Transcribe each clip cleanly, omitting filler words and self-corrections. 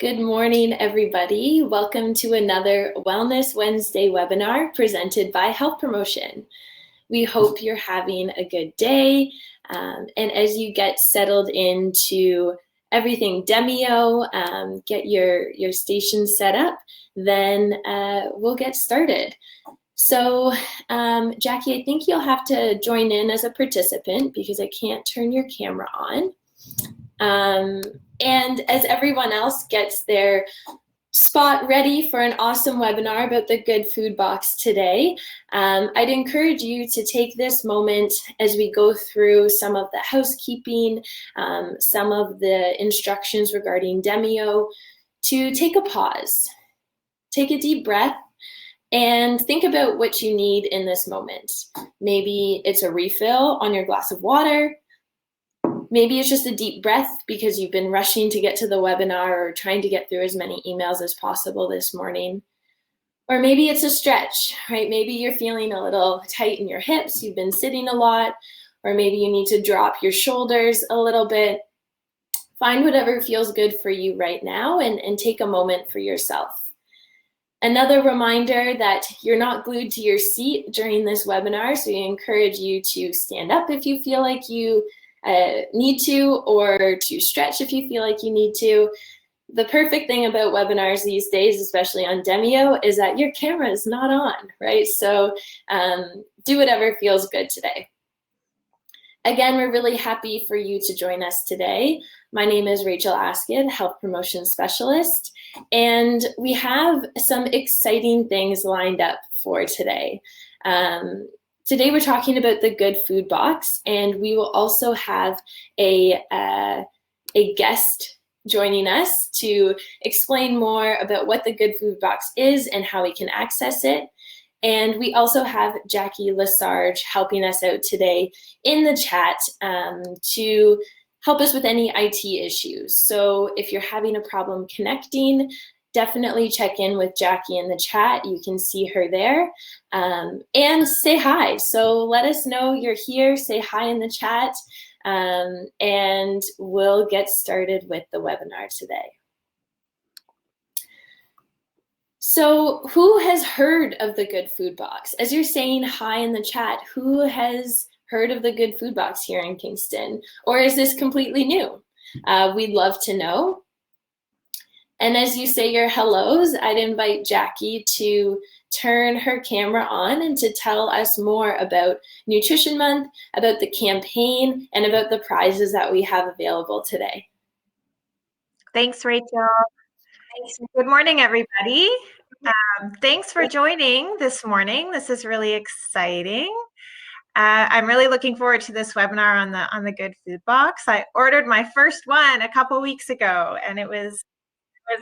Good morning, everybody. Welcome to another Wellness Wednesday webinar presented by Health Promotion. We hope you're having a good day, and as you get settled into everything Demio, get your station set up, then we'll get started. So, Jackie, I think you'll have to join in as a participant because I can't turn your camera on. And as everyone else gets their spot ready for an awesome webinar about the Good Food Box today, I'd encourage you to take this moment as we go through some of the housekeeping, some of the instructions regarding Demio, to take a pause, take a deep breath, and think about what you need in this moment. Maybe it's a refill on your glass of water. Maybe it's just a deep breath because you've been rushing to get to the webinar or trying to get through as many emails as possible this morning. Or maybe it's a stretch, right? Maybe you're feeling a little tight in your hips, you've been sitting a lot, or maybe you need to drop your shoulders a little bit. Find whatever feels good for you right now and take a moment for yourself. Another reminder that you're not glued to your seat during this webinar, so we encourage you to stand up if you feel like you need to, or to stretch if you feel like you need to. The perfect thing about webinars these days, especially on Demio, is that your camera is not on, right? So do whatever feels good today. Again, we're really happy for you to join us today. My name is Rachel Askett, Health Promotion Specialist, and we have some exciting things lined up for today. Today we're talking about the Good Food Box, and we will also have a guest joining us to explain more about what the Good Food Box is and how we can access it. And we also have Jackie Lesarge helping us out today in the chat to help us with any IT issues. So if you're having a problem connecting, definitely check in with Jackie in the chat. You can see her there, and say hi. So let us know you're here, say hi in the chat, and we'll get started with the webinar today. So who has heard of the Good Food Box? As you're saying hi in the chat, who has heard of the Good Food Box here in Kingston? Or is this completely new? We'd love to know. And as you say your hellos, I'd invite Jackie to turn her camera on and to tell us more about Nutrition Month, about the campaign, and about the prizes that we have available today. Thanks, Rachel. Good morning, everybody. Thanks for joining this morning. This is really exciting. I'm really looking forward to this webinar on the Good Food Box. I ordered my first one a couple weeks ago, and it was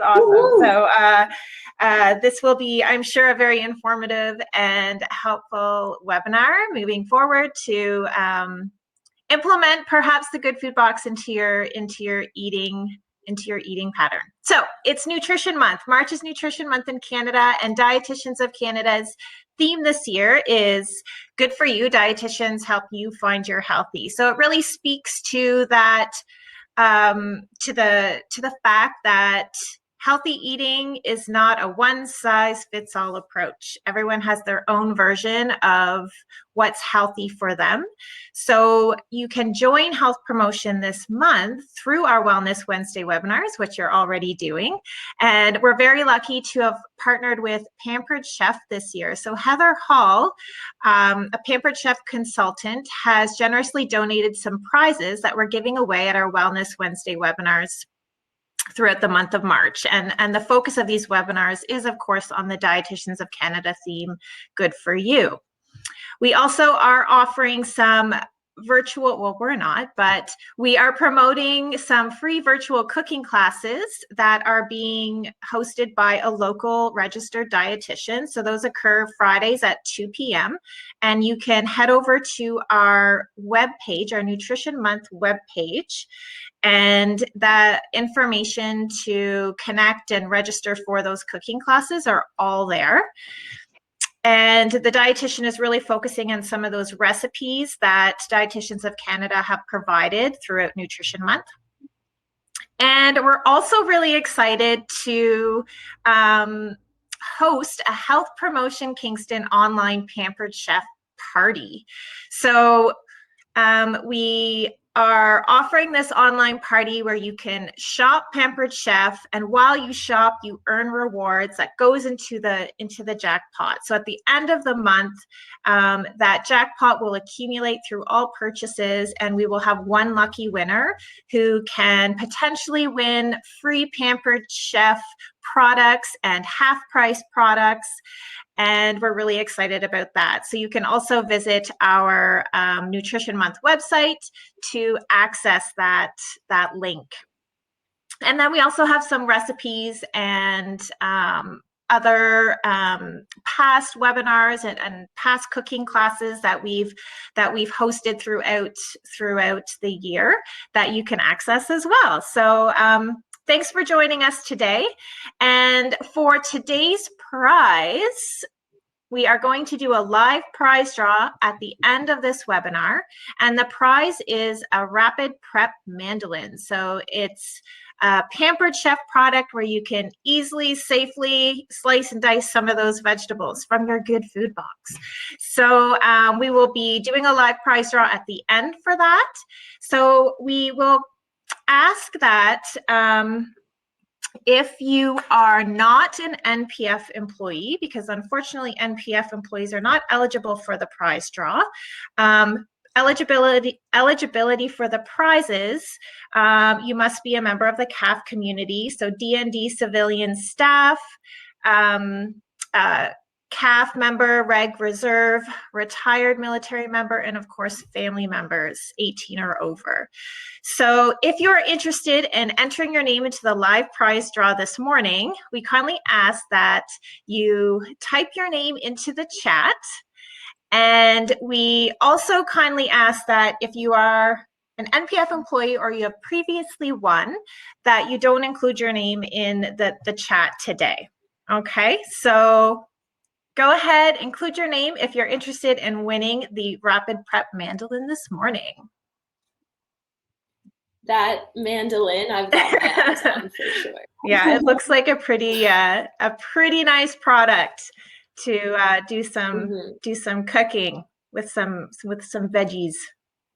awesome. So this will be, I'm sure, a very informative and helpful webinar moving forward to implement perhaps the Good Food Box into your eating pattern. So it's Nutrition Month. March is Nutrition Month in Canada, and Dietitians of Canada's theme this year is Good for You. Dietitians help you find your healthy. So it really speaks to that, to the fact that healthy eating is not a one-size-fits-all approach. Everyone has their own version of what's healthy for them. So you can join Health Promotion this month through our Wellness Wednesday webinars, which you're already doing. And we're very lucky to have partnered with Pampered Chef this year. So Heather Hall, a Pampered Chef consultant, has generously donated some prizes that we're giving away at our Wellness Wednesday webinars throughout the month of March. And the focus of these webinars is, of course, on the Dietitians of Canada theme, Good for You. We also are offering some virtual, well, we're not, but we are promoting some free virtual cooking classes that are being hosted by a local registered dietitian. So those occur Fridays at 2 p.m. And you can head over to our webpage, our Nutrition Month webpage, and that information to connect and register for those cooking classes are all there. And the dietitian is really focusing on some of those recipes that Dietitians of Canada have provided throughout Nutrition Month. And we're also really excited to host a Health Promotion Kingston online Pampered Chef party. So we are offering this online party where you can shop Pampered Chef, and while you shop, you earn rewards that goes into the jackpot. So at the end of the month, that jackpot will accumulate through all purchases, and we will have one lucky winner who can potentially win free Pampered Chef products and half-price products. And we're really excited about that. So you can also visit our Nutrition Month website to access that link. And then we also have some recipes and other past webinars and past cooking classes that we've hosted throughout the year that you can access as well. So thanks for joining us today. And for today's prize, we are going to do a live prize draw at the end of this webinar. And the prize is a Rapid Prep mandolin. So it's a Pampered Chef product where you can easily, safely slice and dice some of those vegetables from your good food box. So we will be doing a live prize draw at the end for that. So we will ask that if you are not an NPF employee, because unfortunately NPF employees are not eligible for the prize draw, eligibility for the prizes, you must be a member of the CAF community, so DND civilian staff, CAF member, Reg Reserve, retired military member, and of course family members 18 or over. So if you're interested in entering your name into the live prize draw this morning, we kindly ask that you type your name into the chat. And we also kindly ask that if you are an NPF employee or you have previously won, that you don't include your name in the chat today. Okay, so go ahead, include your name if you're interested in winning the Rapid Prep mandolin this morning. That mandolin, I've got my eyes on for sure. Yeah, it looks like a pretty nice product to do some cooking with some veggies,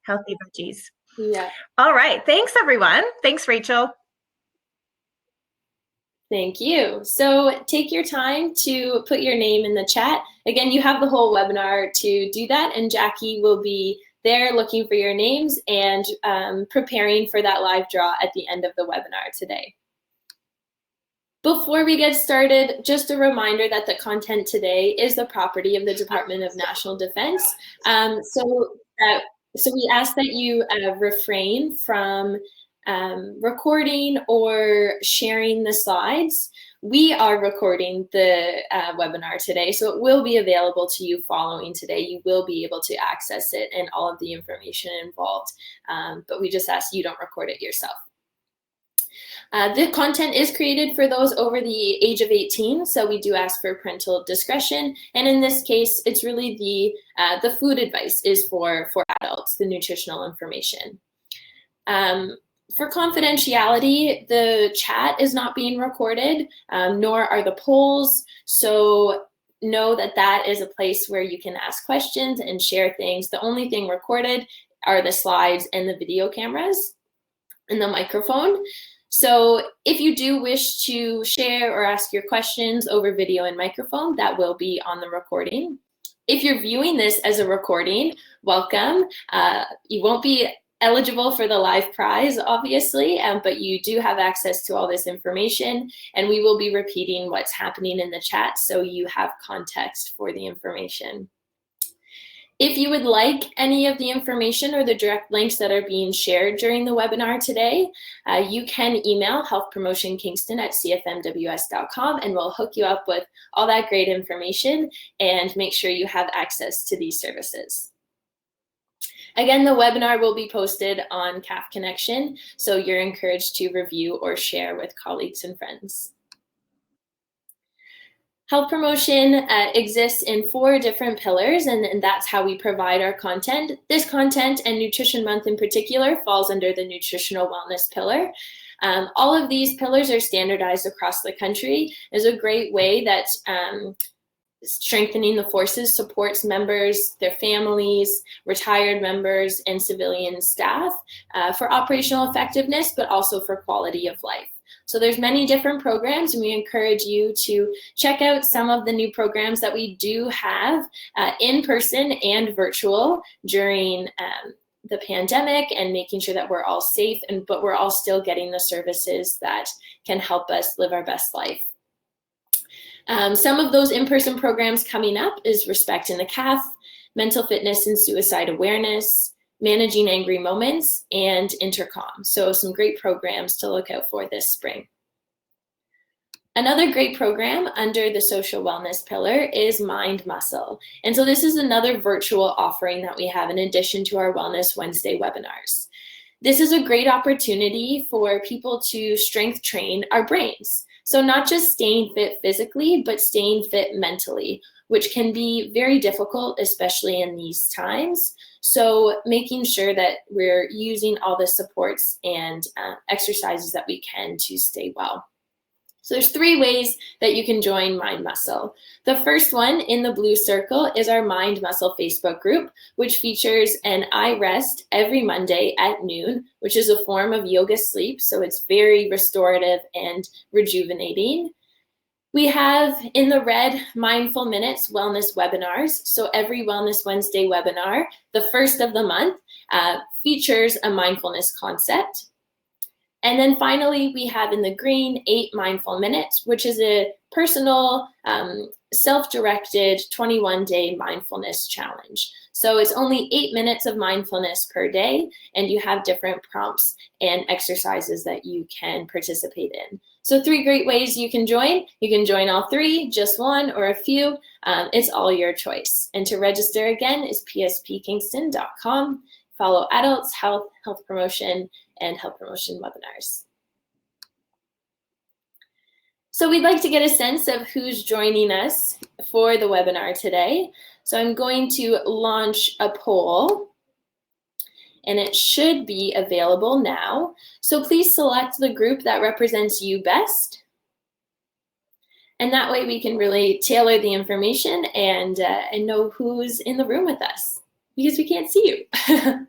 healthy veggies. Yeah. All right, thanks everyone. Thanks, Rachel. Thank you. So take your time to put your name in the chat. Again, you have the whole webinar to do that, and Jackie will be there looking for your names and preparing for that live draw at the end of the webinar today. Before we get started, just a reminder that the content today is the property of the Department of National Defense. So we ask that you refrain from recording or sharing the slides. We are recording the webinar today, so it will be available to you following today. You will be able to access it and all of the information involved, but we just ask you don't record it yourself. The content is created for those over the age of 18, so we do ask for parental discretion. And in this case, it's really the food advice is for adults, the nutritional information. For confidentiality, the chat is not being recorded, nor are the polls. So know that that is a place where you can ask questions and share things. The only thing recorded are the slides and the video cameras and the microphone. So if you do wish to share or ask your questions over video and microphone, that will be on the recording. If you're viewing this as a recording, welcome. You won't be eligible for the live prize, obviously, but you do have access to all this information, and we will be repeating what's happening in the chat so you have context for the information. If you would like any of the information or the direct links that are being shared during the webinar today, you can email healthpromotionkingston@cfmws.com, and we'll hook you up with all that great information and make sure you have access to these services. Again, the webinar will be posted on CAF Connection, so you're encouraged to review or share with colleagues and friends. Health promotion exists in 4 different pillars, and that's how we provide our content. This content, and Nutrition Month in particular, falls under the nutritional wellness pillar. All of these pillars are standardized across the country. Is a great way that Strengthening the Forces supports members, their families, retired members, and civilian staff for operational effectiveness, but also for quality of life. So there's many different programs, and we encourage you to check out some of the new programs that we do have in person and virtual during the pandemic, and making sure that we're all safe, but we're all still getting the services that can help us live our best life. Some of those in-person programs coming up is Respect in the CAF, Mental Fitness and Suicide Awareness, Managing Angry Moments, and Intercom. So some great programs to look out for this spring. Another great program under the social wellness pillar is Mind Muscle. And so this is another virtual offering that we have in addition to our Wellness Wednesday webinars. This is a great opportunity for people to strength train our brains. So not just staying fit physically, but staying fit mentally, which can be very difficult, especially in these times. So making sure that we're using all the supports and exercises that we can to stay well. So there's 3 ways that you can join Mind Muscle. The first one in the blue circle is our Mind Muscle Facebook group, which features an I Rest every Monday at noon, which is a form of yoga sleep. So it's very restorative and rejuvenating. We have in the red Mindful Minutes Wellness webinars. So every Wellness Wednesday webinar, the first of the month, features a mindfulness concept. And then finally, we have in the green 8 mindful minutes, which is a personal, self-directed 21-day mindfulness challenge. So it's only 8 minutes of mindfulness per day, and you have different prompts and exercises that you can participate in. So 3 great ways you can join. You can join all 3, just one, or a few. It's all your choice. And to register again is pspkingston.com. Follow Adults, Health, Health Promotion, and Health Promotion webinars. So we'd like to get a sense of who's joining us for the webinar today. So I'm going to launch a poll, and it should be available now. So please select the group that represents you best. And that way we can really tailor the information and know who's in the room with us, because we can't see you.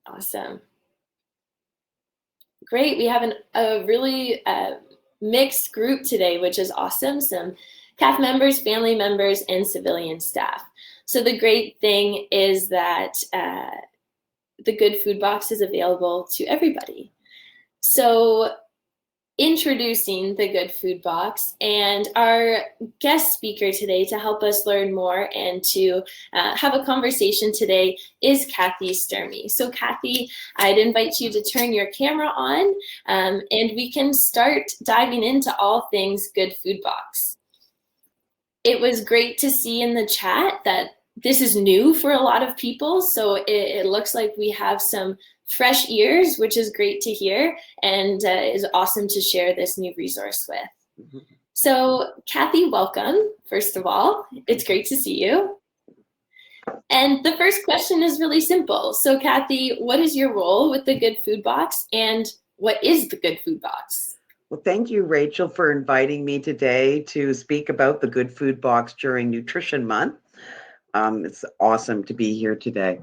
Awesome. Great, we have a really mixed group today, which is awesome. Some CAF members, family members, and civilian staff. So the great thing is that the Good Food Box is available to everybody. So introducing the Good Food Box, and our guest speaker today to help us learn more and to have a conversation today is Kathy Sturmey. So Kathy, I'd invite you to turn your camera on and we can start diving into all things Good Food Box. It was great to see in the chat that this is new for a lot of people, so it looks like we have some fresh ears, which is great to hear, and is awesome to share this new resource with. Mm-hmm. So Kathy, welcome, first of all. It's great to see you. And the first question is really simple. So Kathy, what is your role with the Good Food Box, and what is the Good Food Box? Well, thank you, Rachel, for inviting me today to speak about the Good Food Box during Nutrition Month. It's awesome to be here today.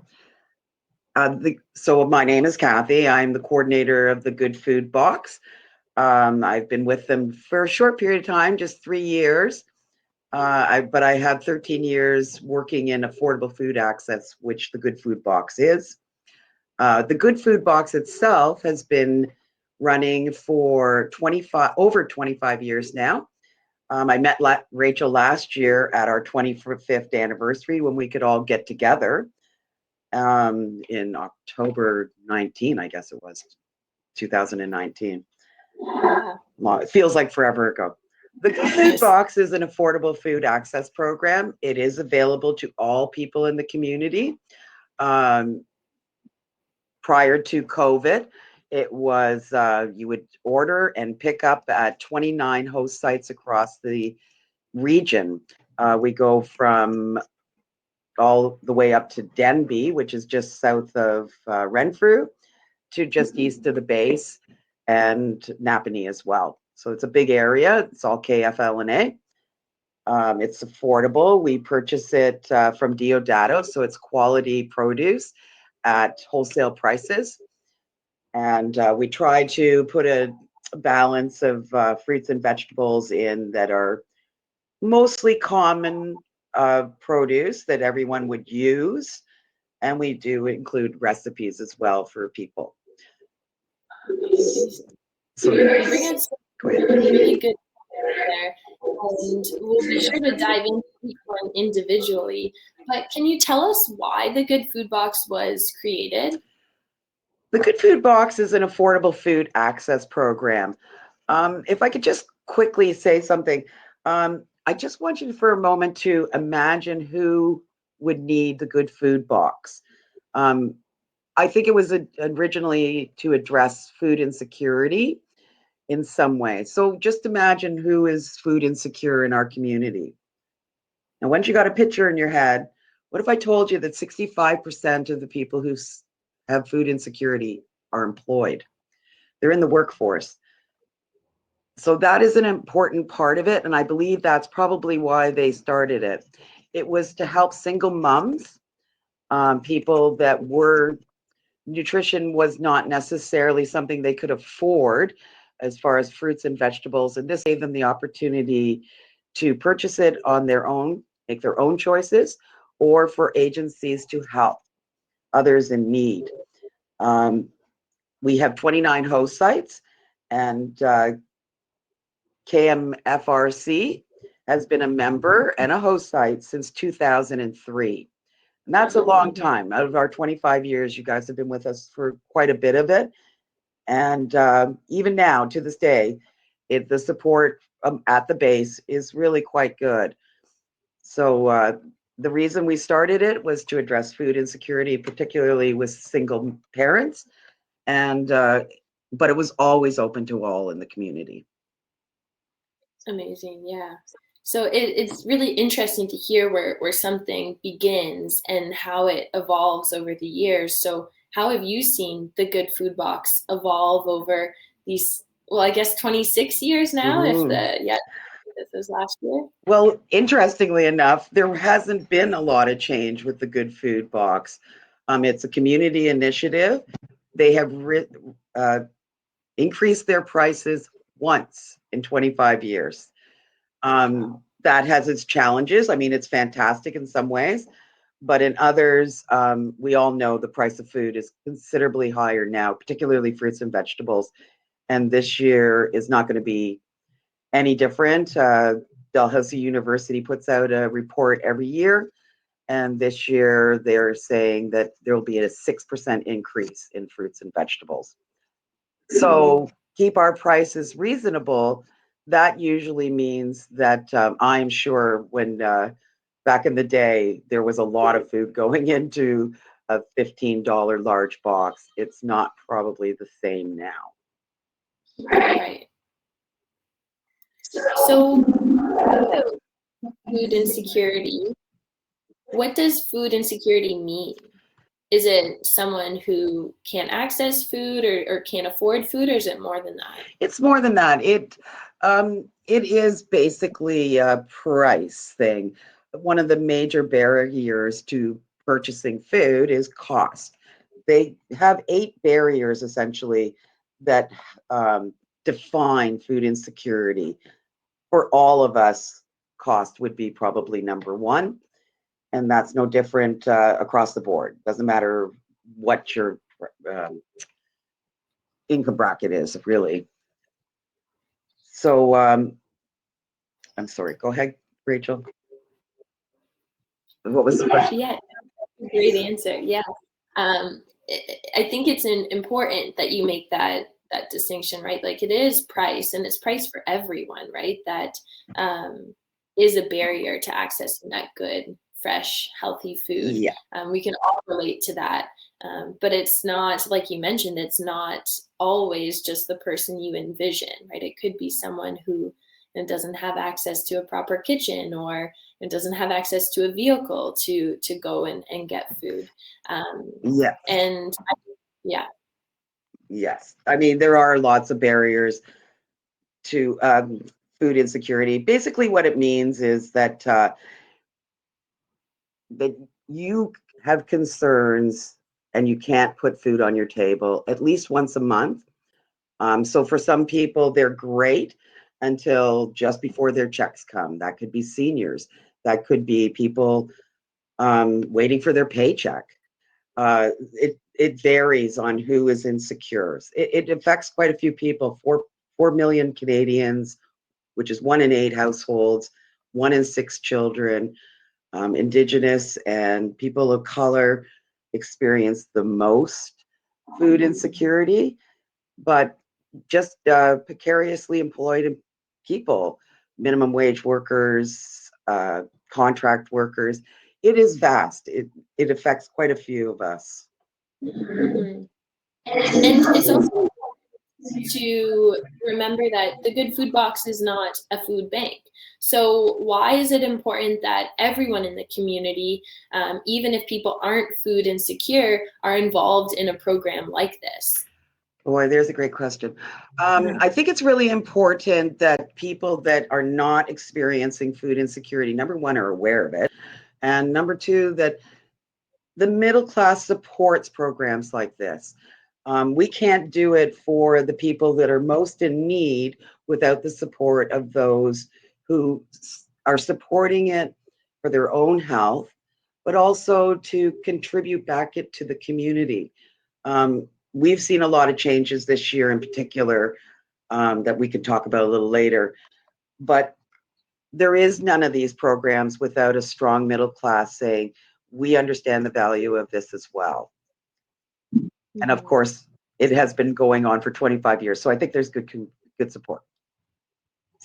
So my name is Kathy. I'm the coordinator of the Good Food Box. I've been with them for a short period of time, just 3 years. But I have 13 years working in affordable food access, which the Good Food Box is. The Good Food Box itself has been running for over 25 years now. I met Rachel last year at our 25th anniversary when we could all get together. In October 19, I guess it was, 2019. Wow. It feels like forever ago. The Good Food Box is an affordable food access program. It is available to all people in the community. Prior to COVID, It was, you would order and pick up at 29 host sites across the region. We go from all the way up to Denby, which is just south of Renfrew, to just east of the base, and Napanee as well. So it's a big area. It's all KFLNA. It's affordable. We purchase it from Deodato, so it's quality produce at wholesale prices. And we try to put a balance of fruits and vegetables in that are mostly common produce that everyone would use. And we do include recipes as well for people. So you bring out some really good there, and we'll be sure to dive into each one individually. But can you tell us why the Good Food Box was created? The Good Food Box is an affordable food access program. If I could just quickly say something, I just want you for a moment to imagine who would need the Good Food Box. I think it was originally to address food insecurity in some way. So just imagine who is food insecure in our community. Now, once you got a picture in your head, what if I told you that 65% of the people who have food insecurity are employed? They're in the workforce. So that is an important part of it. And I believe that's probably why they started it. It was to help single moms, people that were, nutrition was not necessarily something they could afford as far as fruits and vegetables. And this gave them the opportunity to purchase it on their own, make their own choices, or for agencies to help others in need. We have 29 host sites, and KMFRC has been a member and a host site since 2003. And that's a long time. Out of our 25 years, you guys have been with us for quite a bit of it. And even now, to this day, the support at the base is really quite good. So the reason we started it was to address food insecurity, particularly with single parents. And but it was always open to all in the community. Amazing, yeah. So it's really interesting to hear where something begins and how it evolves over the years. So how have you seen the Good Food Box evolve over these, well, I guess 26 years now, this was last year? Well, interestingly enough, there hasn't been a lot of change with the Good Food Box. It's a community initiative. They have increased their prices once in 25 years. That has its challenges. I mean, it's fantastic in some ways, but in others, we all know the price of food is considerably higher now, particularly fruits and vegetables. And this year is not going to be any different. Dalhousie University puts out a report every year, and this year they're saying that there will be a 6% increase in fruits and vegetables. So keep our prices reasonable. That usually means that I'm sure when back in the day, there was a lot of food going into a $15 large box. It's not probably the same now. Right. So food insecurity, what does food insecurity mean? Is it someone who can't access food or can't afford food, or is it more than that? It's more than that. It is basically a price thing. One of the major barriers to purchasing food is cost. They have 8 barriers essentially that define food insecurity. For all of us, cost would be probably number one, and that's no different across the board. Doesn't matter what your income bracket is, really. So I'm sorry. Go ahead, Rachel. What was the question? Yeah, great answer. Yeah. I think it's important that you make that distinction, right? Like, it is price, and it's price for everyone, right? That is a barrier to accessing that good fresh, healthy food. Yeah. We can all relate to that. But it's not, like you mentioned, it's not always just the person you envision, right? It could be someone who doesn't have access to a proper kitchen, or doesn't have access to a vehicle to go and get food. Yeah. And yeah. Yes. I mean, there are lots of barriers to food insecurity. Basically, what it means is that that you have concerns and you can't put food on your table at least once a month. So for some people, they're great until just before their checks come. That could be seniors. That could be people waiting for their paycheck. It varies on who is insecure. It affects quite a few people. 4 million Canadians, which is 1 in 8 households, 1 in 6 children. Indigenous and people of color experience the most food insecurity, but just precariously employed people, minimum wage workers, contract workers. It is vast. It affects quite a few of us. Mm-hmm. And it's also to remember that the Good Food Box is not a food bank. So why is it important that everyone in the community, even if people aren't food insecure, are involved in a program like this? Boy, there's a great question. I think it's really important that people that are not experiencing food insecurity, number one, are aware of it. And number two, that the middle class supports programs like this. We can't do it for the people that are most in need without the support of those who are supporting it for their own health, but also to contribute back it to the community. We've seen a lot of changes this year in particular that we could talk about a little later, but there is none of these programs without a strong middle class saying, we understand the value of this as well. Mm-hmm. And of course, it has been going on for 25 years. So I think there's good support.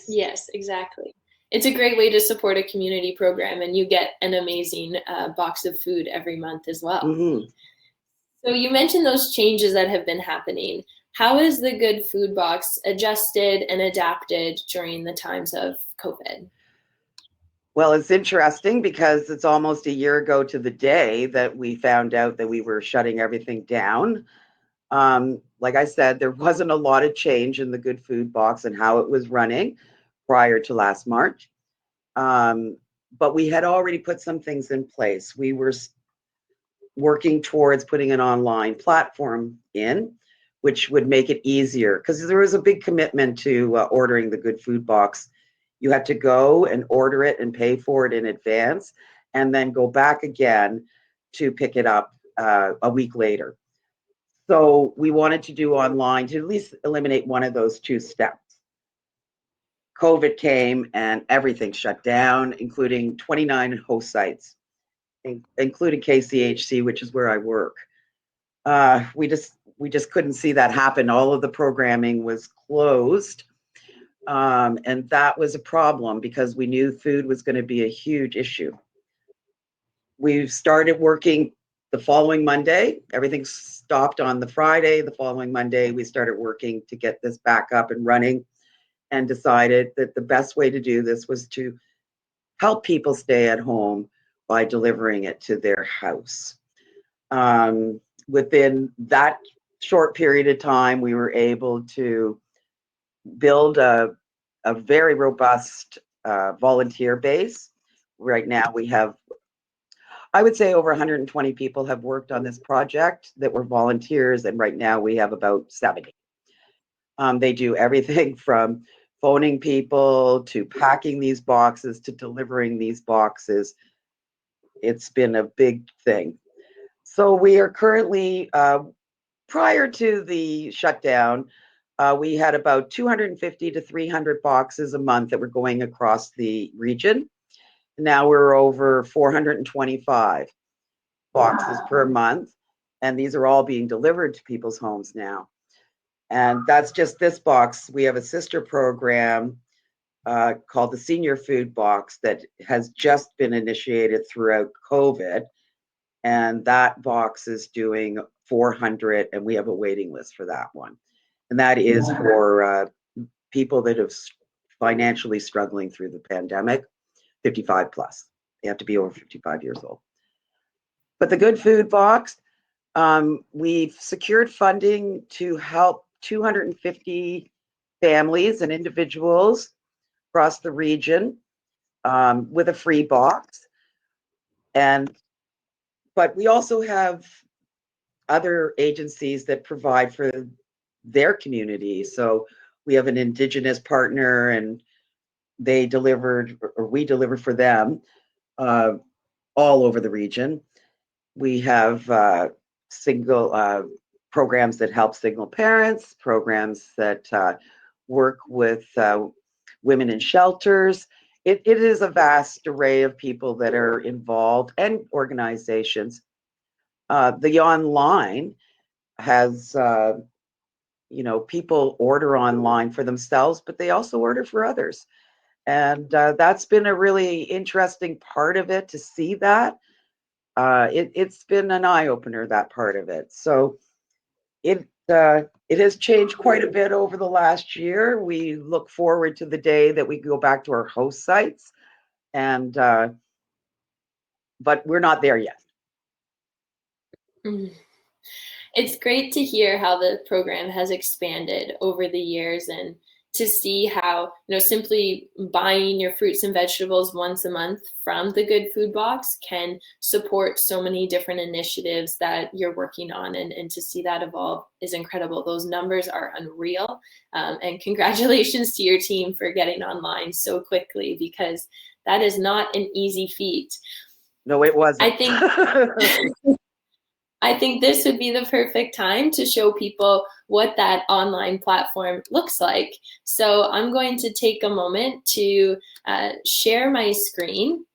Yes, exactly. It's a great way to support a community program, and you get an amazing box of food every month as well. Mm-hmm. So you mentioned those changes that have been happening. How has the Good Food Box adjusted and adapted during the times of COVID? Well, it's interesting because it's almost a year ago to the day that we found out that we were shutting everything down. Like I said, there wasn't a lot of change in the Good Food Box and how it was running prior to last March. But we had already put some things in place. We were working towards putting an online platform in, which would make it easier because there was a big commitment to ordering the Good Food Box. You had to go and order it and pay for it in advance, and then go back again to pick it up a week later. So we wanted to do online to at least eliminate one of those two steps. COVID came and everything shut down, including 29 host sites, including KCHC, which is where I work. We just couldn't see that happen. All of the programming was closed. And that was a problem because we knew food was going to be a huge issue. We started working the following Monday. Everything stopped on the Friday. The following Monday, we started working to get this back up and running, and decided that the best way to do this was to help people stay at home by delivering it to their house. Within that short period of time, we were able to build a very robust volunteer base. Right now we have, I would say, over 120 people have worked on this project that were volunteers, and right now we have about 70. They do everything from phoning people to packing these boxes to delivering these boxes. It's been a big thing. So we are currently, prior to the shutdown, we had about 250 to 300 boxes a month that were going across the region. Now we're over 425 boxes per month, and these are all being delivered to people's homes now. And that's just this box. We have a sister program called the Senior Food Box that has just been initiated throughout COVID. And that box is doing 400, and we have a waiting list for that one. And that is for people that have financially struggling through the pandemic, 55 plus. They have to be over 55 years old. But the Good Food Box, we've secured funding to help 250 families and individuals across the region with a free box. But we also have other agencies that provide for their community. So we have an Indigenous partner, and they delivered, or we deliver for them all over the region. We have single programs that help single parents, programs that work with women in shelters. It is a vast array of people that are involved, and organizations. The online has, people order online for themselves, but they also order for others. And that's been a really interesting part of it, to see that. It's been an eye-opener, that part of it. So it has changed quite a bit over the last year. We look forward to the day that we go back to our host sites, and but we're not there yet. It's great to hear how the program has expanded over the years, and to see how, simply buying your fruits and vegetables once a month from the Good Food Box can support so many different initiatives that you're working on, and to see that evolve is incredible. Those numbers are unreal, and congratulations to your team for getting online so quickly, because that is not an easy feat. No, it wasn't. I think this would be the perfect time to show people what that online platform looks like. So I'm going to take a moment to share my screen.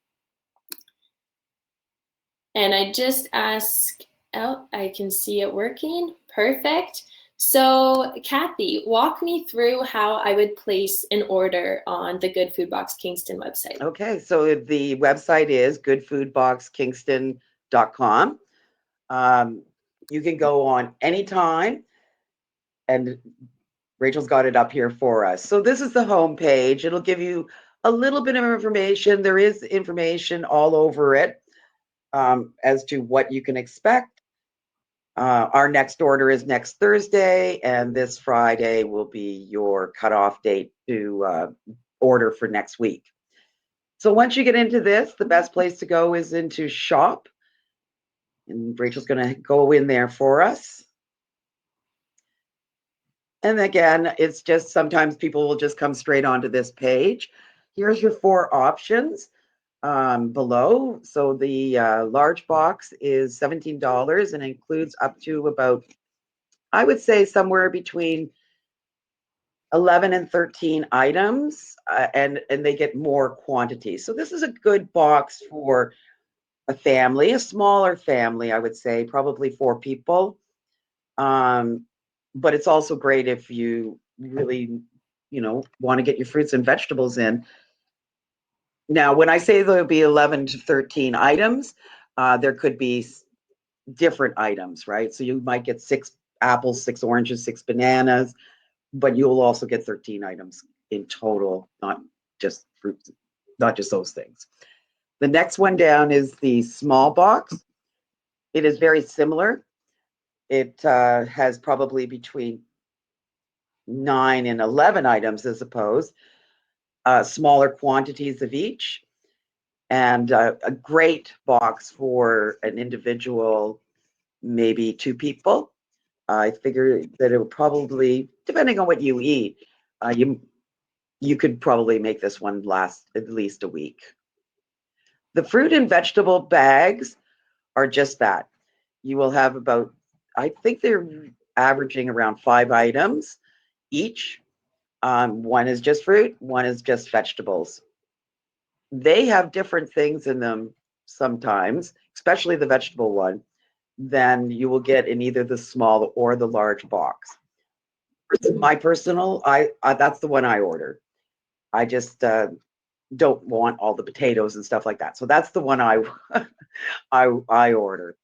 And I just ask, I can see it working. Perfect. So Kathy, walk me through how I would place an order on the Good Food Box Kingston website. Okay, so the website is goodfoodboxkingston.com. You can go on anytime, and Rachel's got it up here for us. So this is the home page. It'll give you a little bit of information. There is information all over it as to what you can expect. Our next order is next Thursday, and this Friday will be your cutoff date to order for next week. So once you get into this, the best place to go is into shop. And Rachel's going to go in there for us. And again, it's just sometimes people will just come straight onto this page. Here's your 4 options below. So the large box is $17 and includes up to about, I would say, somewhere between 11 and 13 items, and they get more quantity. So this is a good box for a family, a smaller family, I would say, probably 4 people. But it's also great if you really, want to get your fruits and vegetables in. Now, when I say there'll be 11 to 13 items, there could be different items, right? So you might get 6 apples, 6 oranges, 6 bananas, but you'll also get 13 items in total, not just fruits, not just those things. The next one down is the small box. It is very similar. It has probably between 9 and 11 items, I suppose, smaller quantities of each, and a great box for an individual, maybe 2 people. I figure that it would probably, depending on what you eat, you could probably make this one last at least a week. The fruit and vegetable bags are just that. You will have about, I think they're averaging around 5 items each. One is just fruit, one is just vegetables. They have different things in them sometimes, especially the vegetable one, than you will get in either the small or the large box. My personal, that's the one I order. I just don't want all the potatoes and stuff like that. So that's the one I I order.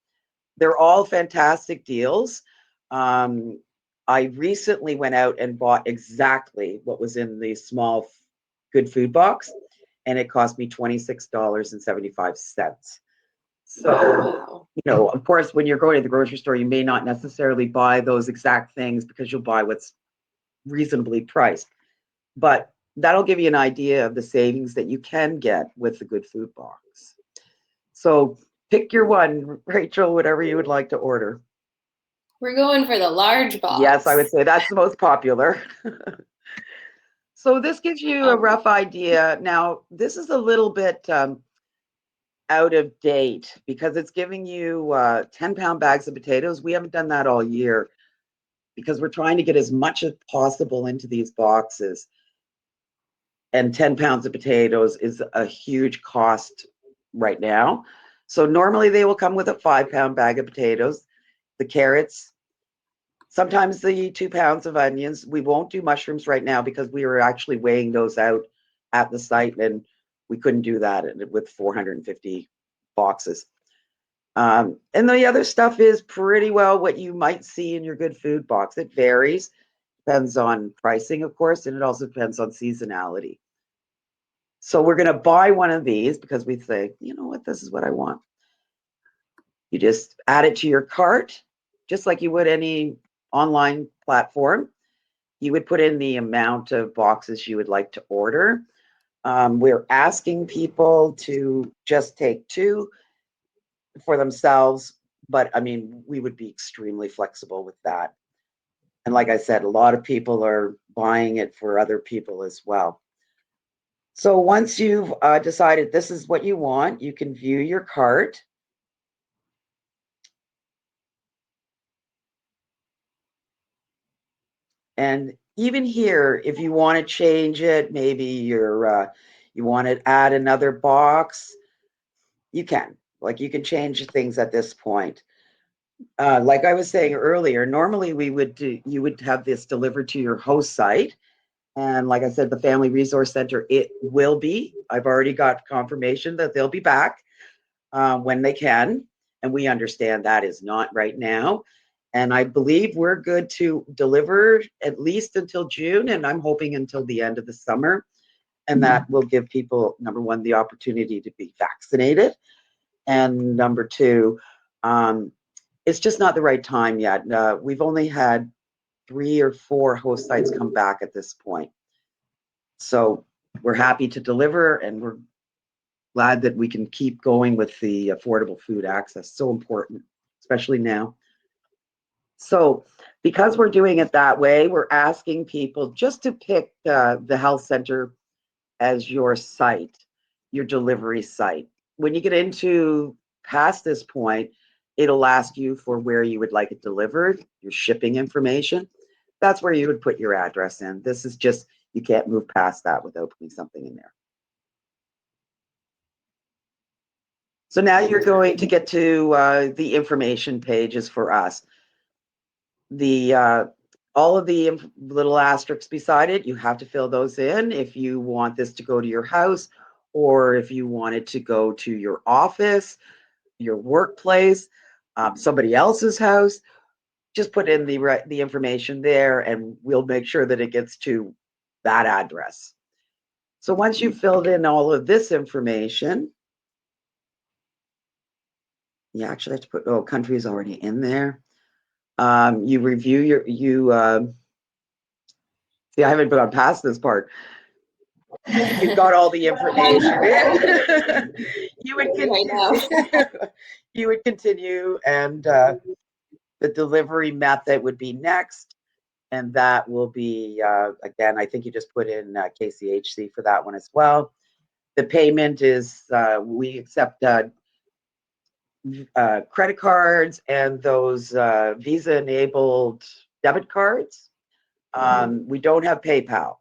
They're all fantastic deals. I recently went out and bought exactly what was in the small good food box, and it cost me $26.75. So, Wow. you know, of course, when you're going to the grocery store, you may not necessarily buy those exact things because you'll buy what's reasonably priced. But that'll give you an idea of the savings that you can get with the good food box. So pick your one, Rachel, whatever you would like to order. We're going for the large box. Yes, I would say that's the most popular. So this gives you a rough idea. Now, this is a little bit out of date because it's giving you 10-pound bags of potatoes. We haven't done that all year because we're trying to get as much as possible into these boxes. And 10 pounds of potatoes is a huge cost right now. So normally they will come with a 5-pound bag of potatoes, the carrots, sometimes the 2 pounds of onions. We won't do mushrooms right now because we were actually weighing those out at the site and we couldn't do that with 450 boxes. And the other stuff is pretty well what you might see in your good food box. It varies, depends on pricing, of course, and it also depends on seasonality. So we're going to buy one of these because we say, you know what, this is what I want. You just add it to your cart, just like you would any online platform. You would put in the amount of boxes you would like to order. We're asking people to just take 2 for themselves, but I mean, we would be extremely flexible with that. And like I said, a lot of people are buying it for other people as well. So once you've decided this is what you want, you can view your cart. And even here, if you want to change it, maybe you want to add another box, you can. Like you can change things at this point. Like I was saying earlier, normally you would have this delivered to your host site. And like I said, the Family Resource Center, it will be. I've already got confirmation that they'll be back when they can. And we understand that is not right now. And I believe we're good to deliver at least until June. And I'm hoping until the end of the summer. And that will give people, number one, the opportunity to be vaccinated. And number two, it's just not the right time yet. We've only had 3 or 4 host sites come back at this point. So we're happy to deliver and we're glad that we can keep going with the affordable food access. So important, especially now. So because we're doing it that way, we're asking people just to pick the health center as your site, your delivery site. When you get into past this point, it'll ask you for where you would like it delivered, your shipping information. That's where you would put your address in. This is just, you can't move past that without putting something in there. So now you're going to get to the information pages for us. The all of the little asterisks beside it, you have to fill those in if you want this to go to your house or if you want it to go to your office, your workplace, somebody else's house. Just put in the information there and we'll make sure that it gets to that address. So once you've filled in all of this information, you actually have to put, country is already in there. You review see, I haven't gone past this part. You've got all the information in. You would continue. You would continue, and the delivery method would be next, and that will be again. I think you just put in KCHC for that one as well. The payment is we accept credit cards and those Visa-enabled debit cards. We don't have PayPal,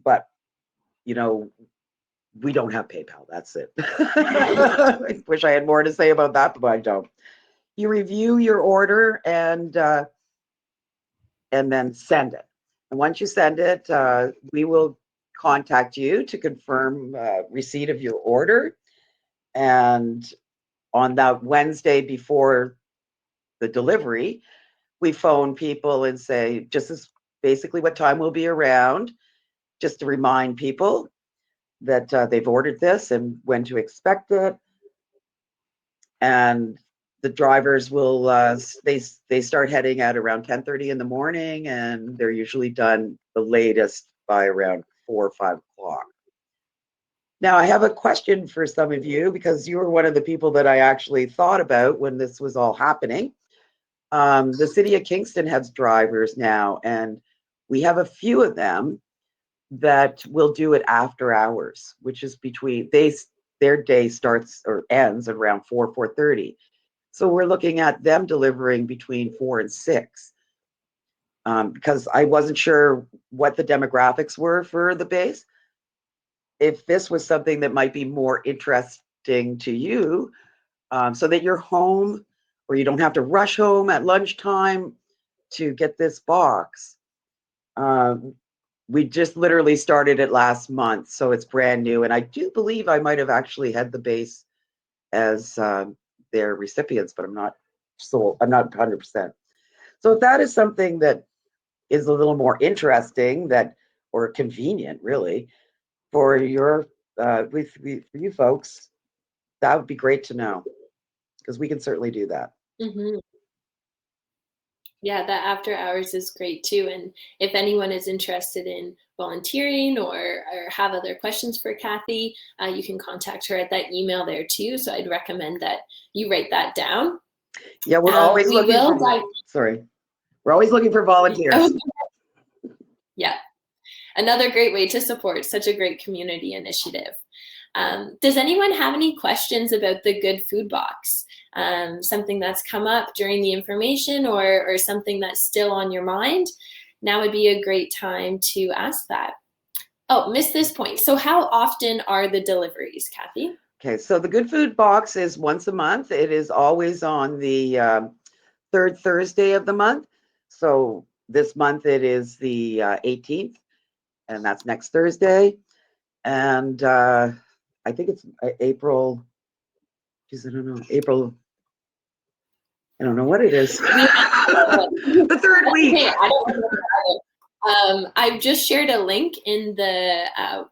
but you know, we don't have PayPal. That's it. I wish I had more to say about that, but I don't. You review your order and then send it. And once you send it, we will contact you to confirm receipt of your order. And on that Wednesday before the delivery, we phone people and say, just as basically what time we'll be around, just to remind people that they've ordered this and when to expect it. And the drivers will, they start heading at around 10:30 in the morning, and they're usually done the latest by around 4 or 5 o'clock. Now, I have a question for some of you, because you were one of the people that I actually thought about when this was all happening. The city of Kingston has drivers now, and we have a few of them that will do it after hours, which is between their day starts or ends around 4:30. So we're looking at them delivering between 4 and 6, because I wasn't sure what the demographics were for the base. If this was something that might be more interesting to you, so that you're home or you don't have to rush home at lunchtime to get this box. We just literally started it last month, so it's brand new. And I do believe I might have actually had the base as their recipients, but I'm not 100%. So if that is something that is a little more interesting or convenient, really, for your for you folks, that would be great to know, because we can certainly do that. Mm-hmm. Yeah, that after hours is great too. And if anyone is interested in volunteering or have other questions for Kathy, you can contact her at that email there too. So I'd recommend that you write that down. Yeah, we're always looking for volunteers. Oh, yeah, another great way to support such a great community initiative. Does anyone have any questions about the Good Food Box? Something that's come up during the information or something that's still on your mind? Now would be a great time to ask that. Oh, missed this point. So how often are the deliveries, Kathy? Okay, so the Good Food Box is once a month. It is always on the third Thursday of the month. So this month it is the 18th, and that's next Thursday. And I think it's April. Geez, I don't know. April. I don't know what it is. The third week. Okay, I don't know. I've just shared a link in the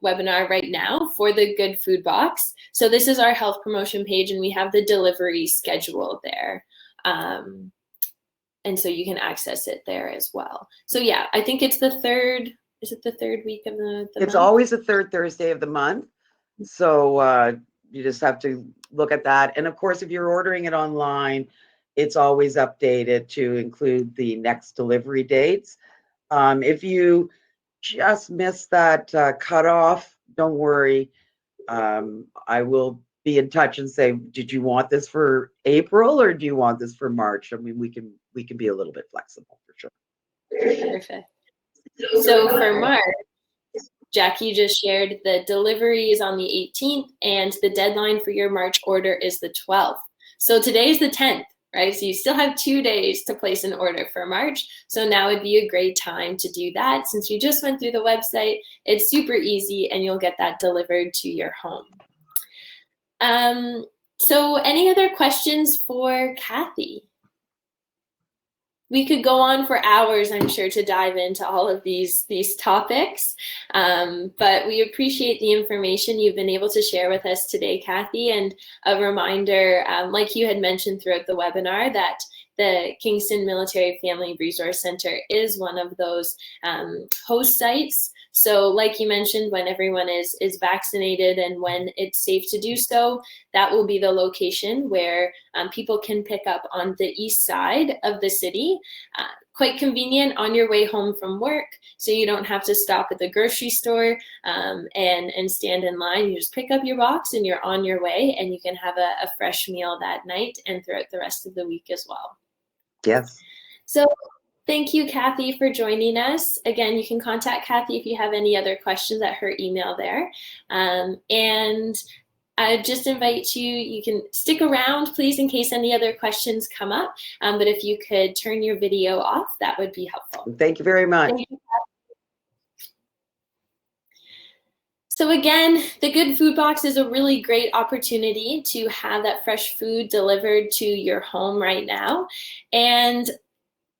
webinar right now for the Good Food Box. So this is our health promotion page, and we have the delivery schedule there. And so you can access it there as well. So yeah, I think it's the third. Is it the third week of the It's month? always the third Thursday of the month. So you just have to look at that. And of course, if you're ordering it online, it's always updated to include the next delivery dates. If you just missed that cutoff, don't worry. I will be in touch and say, did you want this for April or do you want this for March? I mean, we can be a little bit flexible for sure. Perfect. So for March, Jackie just shared the delivery is on the 18th and the deadline for your March order is the 12th. So today is the 10th, right? So you still have 2 days to place an order for March. So now would be a great time to do that. Since you just went through the website, it's super easy and you'll get that delivered to your home. So any other questions for Kathy? We could go on for hours, I'm sure, to dive into all of these topics, but we appreciate the information you've been able to share with us today, Kathy, and a reminder, like you had mentioned throughout the webinar, that the Kingston Military Family Resource Center is one of those host sites. So like you mentioned, when everyone is vaccinated and when it's safe to do so, that will be the location where people can pick up on the east side of the city. Quite convenient on your way home from work, so you don't have to stop at the grocery store and stand in line. You just pick up your box and you're on your way, and you can have a fresh meal that night and throughout the rest of the week as well. Yes. So thank you, Kathy, for joining us. Again, you can contact Kathy if you have any other questions at her email there. And I just invite you can stick around, please, in case any other questions come up. But if you could turn your video off, that would be helpful. Thank you very much. Thank you, So again, the Good Food Box is a really great opportunity to have that fresh food delivered to your home right now. And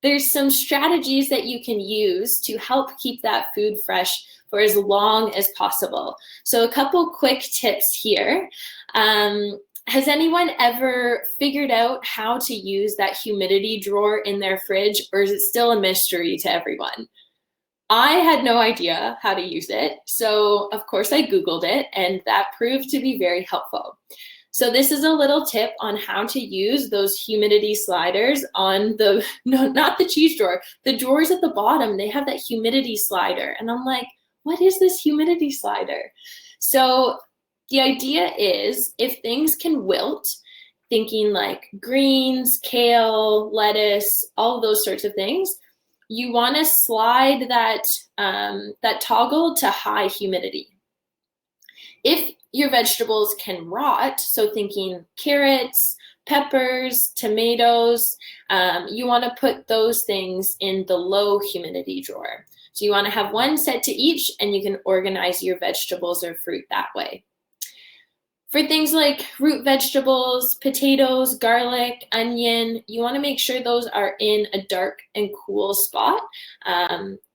there's some strategies that you can use to help keep that food fresh for as long as possible. So a couple quick tips here. Has anyone ever figured out how to use that humidity drawer in their fridge, or is it still a mystery to everyone? I had no idea how to use it, so of course I Googled it, and that proved to be very helpful. So this is a little tip on how to use those humidity sliders on the, no, not the cheese drawer, the drawers at the bottom, they have that humidity slider. And I'm like, what is this humidity slider? So the idea is if things can wilt, thinking like greens, kale, lettuce, all of those sorts of things, you want to slide that, that toggle to high humidity. If your vegetables can rot, so thinking carrots, peppers, tomatoes, you want to put those things in the low humidity drawer. So you want to have one set to each, and you can organize your vegetables or fruit that way. For things like root vegetables, potatoes, garlic, onion, you want to make sure those are in a dark and cool spot.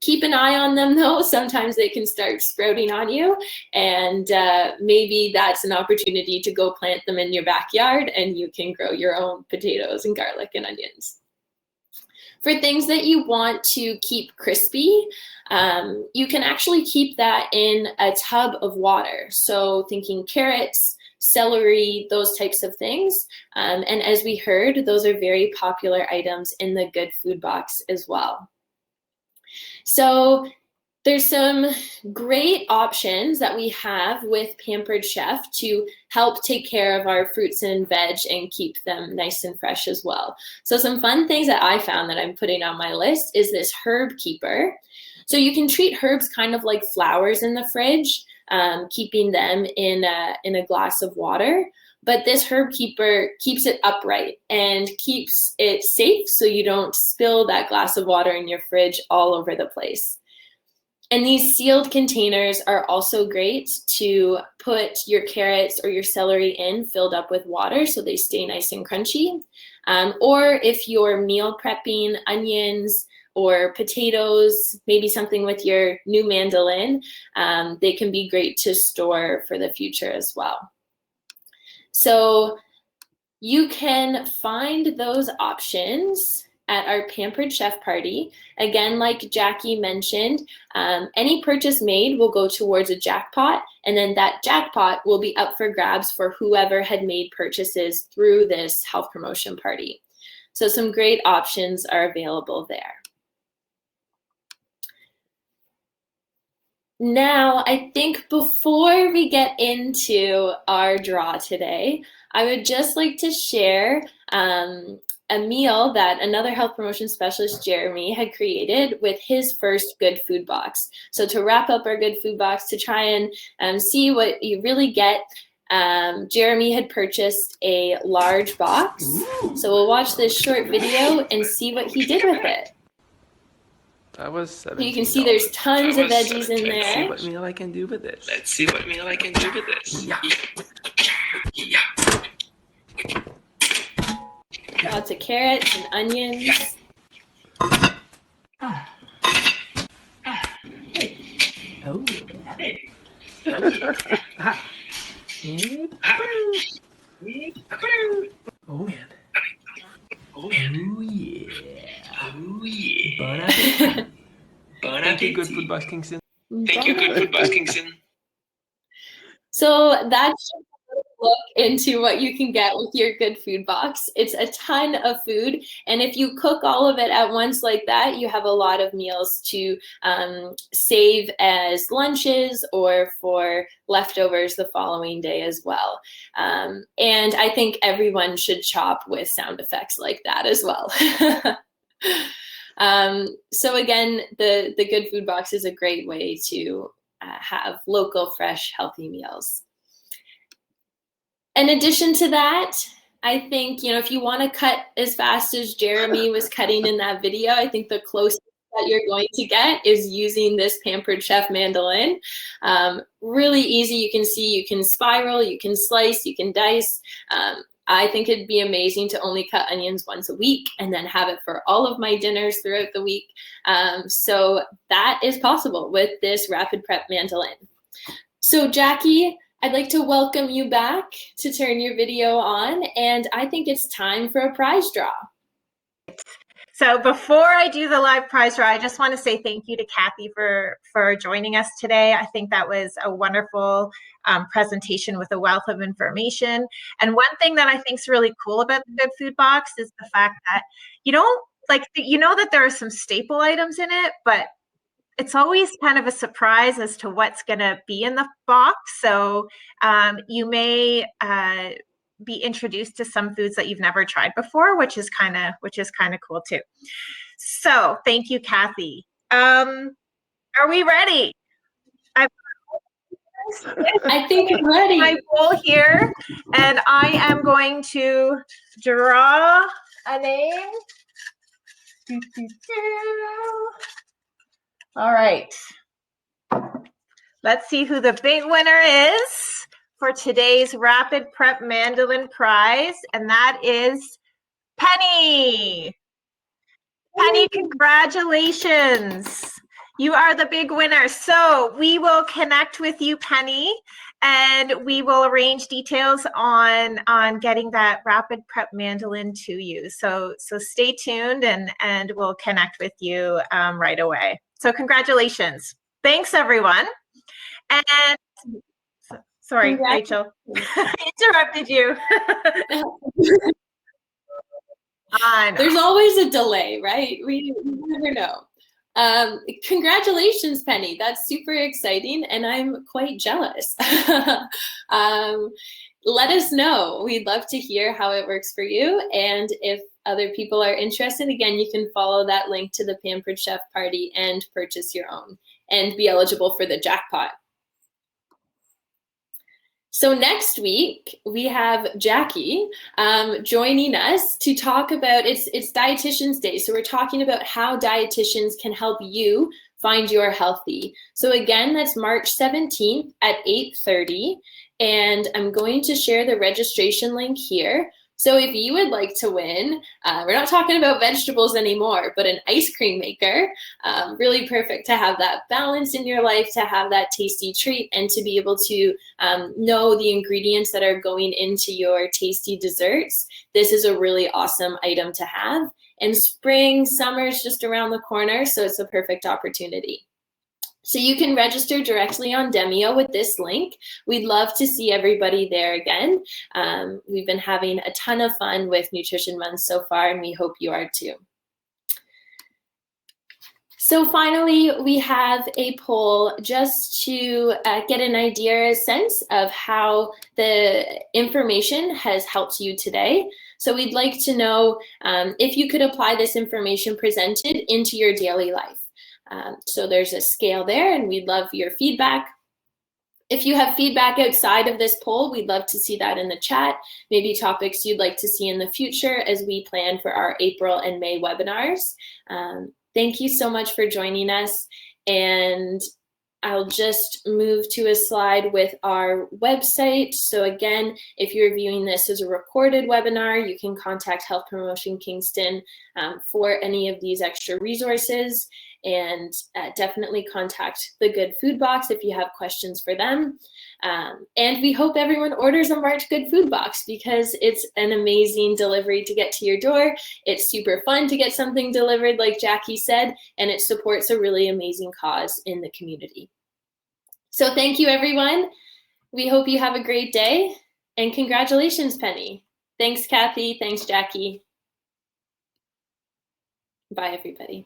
Keep an eye on them though. Sometimes they can start sprouting on you, and maybe that's an opportunity to go plant them in your backyard and you can grow your own potatoes and garlic and onions. For things that you want to keep crispy, you can actually keep that in a tub of water. So thinking carrots, celery, those types of things. And as we heard, those are very popular items in the Good Food Box as well. So there's some great options that we have with Pampered Chef to help take care of our fruits and veg and keep them nice and fresh as well. So some fun things that I found that I'm putting on my list is this herb keeper. So you can treat herbs kind of like flowers in the fridge, keeping them in a glass of water. But this herb keeper keeps it upright and keeps it safe so you don't spill that glass of water in your fridge all over the place. And these sealed containers are also great to put your carrots or your celery in, filled up with water so they stay nice and crunchy. Or if you're meal prepping onions or potatoes, maybe something with your new mandolin, they can be great to store for the future as well. So you can find those options at our Pampered Chef party. Again, like Jackie mentioned, any purchase made will go towards a jackpot, and then that jackpot will be up for grabs for whoever had made purchases through this health promotion party. So some great options are available there. Now, I think before we get into our draw today, I would just like to share a meal that another health promotion specialist, Jeremy, had created with his first Good Food Box. So to wrap up our Good Food Box, to try and see what you really get, Jeremy had purchased a large box. So we'll watch this short video and see what he did with it. That was $17. You can see there's tons of veggies in there. Let's see what meal I can do with this. Let's see what meal I can do with this. Yeah. Yeah. Lots of carrots and onions. Oh. Oh man. Oh man. Oh yeah. Oh yeah. Bon appetit. Bon Thank you, Good appetit. Food Box Kingston. Thank you, Good Food Box Kingston. So that's just a little look into what you can get with your Good Food Box. It's a ton of food, and if you cook all of it at once like that, you have a lot of meals to save as lunches or for leftovers the following day as well. And I think everyone should shop with sound effects like that as well. So again, the Good Food Box is a great way to have local, fresh, healthy meals. In addition to that, I think, if you want to cut as fast as Jeremy was cutting in that video, I think the closest that you're going to get is using this Pampered Chef mandolin. Really easy. You can see you can spiral, you can slice, you can dice. I think it'd be amazing to only cut onions once a week and then have it for all of my dinners throughout the week. So that is possible with this Rapid Prep mandolin. So Jackie, I'd like to welcome you back to turn your video on, and I think it's time for a prize draw. So before I do the live prize draw, I just want to say thank you to Kathy for joining us today. I think that was a wonderful presentation with a wealth of information. And one thing that I think is really cool about the Good Food Box is the fact that you don't that there are some staple items in it, but it's always kind of a surprise as to what's going to be in the box. So you may be introduced to some foods that you've never tried before, which is kind of cool too. So thank you, Kathy. Are we ready? I think we're ready. My bowl here, and I am going to draw a name. All right. Let's see who the big winner is for today's Rapid Prep Mandolin Prize, and that is Penny. Penny, congratulations. You are the big winner. So we will connect with you, Penny, and we will arrange details on getting that Rapid Prep Mandolin to you. So stay tuned, and we'll connect with you right away. So congratulations. Thanks, everyone. And sorry, Rachel, I interrupted you. There's always a delay, right? We never know. Congratulations, Penny. That's super exciting, and I'm quite jealous. Let us know. We'd love to hear how it works for you, and if other people are interested, again, you can follow that link to the Pampered Chef Party and purchase your own and be eligible for the jackpot. So next week, we have Jackie joining us to talk about, it's Dietitians Day. So we're talking about how dietitians can help you find your healthy. So again, that's March 17th at 8:30. And I'm going to share the registration link here. So if you would like to win, we're not talking about vegetables anymore, but an ice cream maker, really perfect to have that balance in your life, to have that tasty treat, and to be able to know the ingredients that are going into your tasty desserts. This is a really awesome item to have. And spring, summer is just around the corner, so it's a perfect opportunity. So you can register directly on Demio with this link. We'd love to see everybody there again. We've been having a ton of fun with Nutrition Month so far, and we hope you are too. So finally, we have a poll just to get an idea, a sense of how the information has helped you today. So we'd like to know if you could apply this information presented into your daily life. So there's a scale there, and we'd love your feedback. If you have feedback outside of this poll, we'd love to see that in the chat, maybe topics you'd like to see in the future as we plan for our April and May webinars. Thank you so much for joining us, and I'll just move to a slide with our website. So again, if you're viewing this as a recorded webinar, you can contact Health Promotion Kingston for any of these extra resources, and definitely contact the Good Food Box if you have questions for them. And we hope everyone orders a March Good Food Box, because it's an amazing delivery to get to your door. It's super fun to get something delivered, like Jackie said, and it supports a really amazing cause in the community. So thank you, everyone. We hope you have a great day, and congratulations, Penny. Thanks, Kathy. Thanks, Jackie. Bye, everybody.